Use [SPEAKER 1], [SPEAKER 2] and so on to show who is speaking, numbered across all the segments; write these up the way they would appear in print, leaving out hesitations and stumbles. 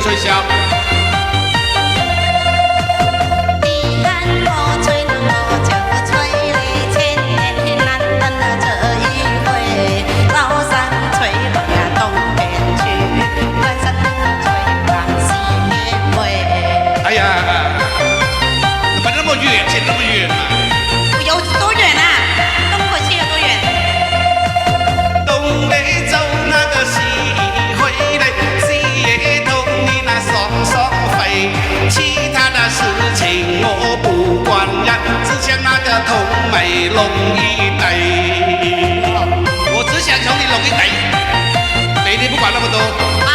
[SPEAKER 1] 吹箫。
[SPEAKER 2] 你看我吹，我就吹你千年，难得这一回。高山吹落呀东边去，关山吹往西边回。
[SPEAKER 1] 哎呀，怎么那么远，去那么远嘛？
[SPEAKER 2] 有多远啊？东过去有多远？
[SPEAKER 1] 东北走那个西回来，西也同你那双双飞，其他的事情我不管呀，只想那个同美龙一对。我只想从你龙一对，别的不管那么多。
[SPEAKER 2] 好。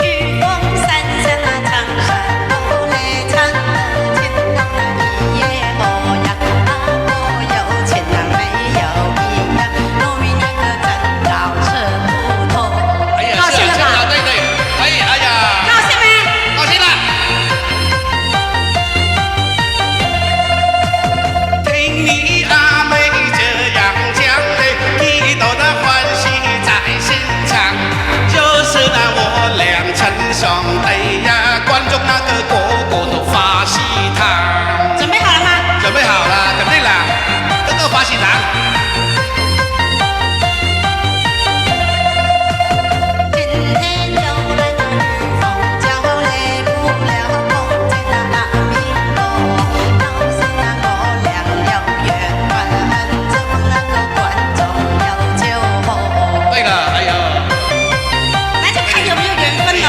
[SPEAKER 2] 雨风伞下长山路嘞长，天高一夜模样，我有钱啊没有一样，农民那个真搞吃不透。
[SPEAKER 1] 哎呀，
[SPEAKER 2] 高兴了吧？
[SPEAKER 1] 对对，哎呀，
[SPEAKER 2] 高兴没？
[SPEAKER 1] 高兴了。听你阿妹这样讲嘞，一朵的欢喜在心肠，就是那我俩成双对呀，观众那个个个都发喜糖。
[SPEAKER 2] 准备好了吗？
[SPEAKER 1] 准备好了，肯定啦，个个发喜糖。
[SPEAKER 2] 今天又来那日风，叫嘞不了梦见那阿弥陀，都是那我俩有缘分，这帮那个观众有酒喝。
[SPEAKER 1] 对了，哎呦，
[SPEAKER 2] 那就看有没有缘分喽。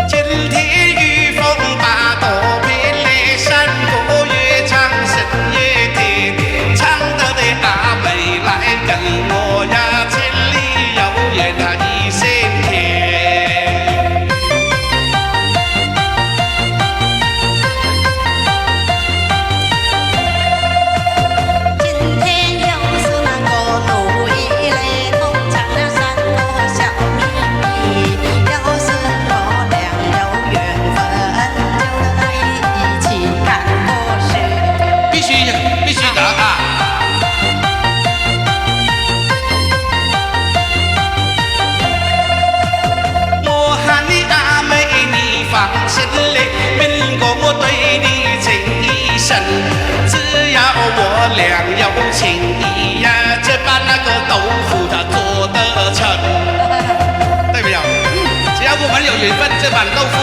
[SPEAKER 1] 今天雨风把朵偏嘞，山歌越唱声越甜，唱得的阿妹来跟我呀，千里遥远那一线天。
[SPEAKER 2] 今天又是那个路一嘞，通常那三个小秘密，要是我俩有缘分，就来一起看过去。
[SPEAKER 1] 必须的啊！我喊你阿妹，你放心嘞，民国我对你情一生，只要我俩有情谊呀，就把那个豆腐它做得成，对没有？只要我们有缘分，这碗豆腐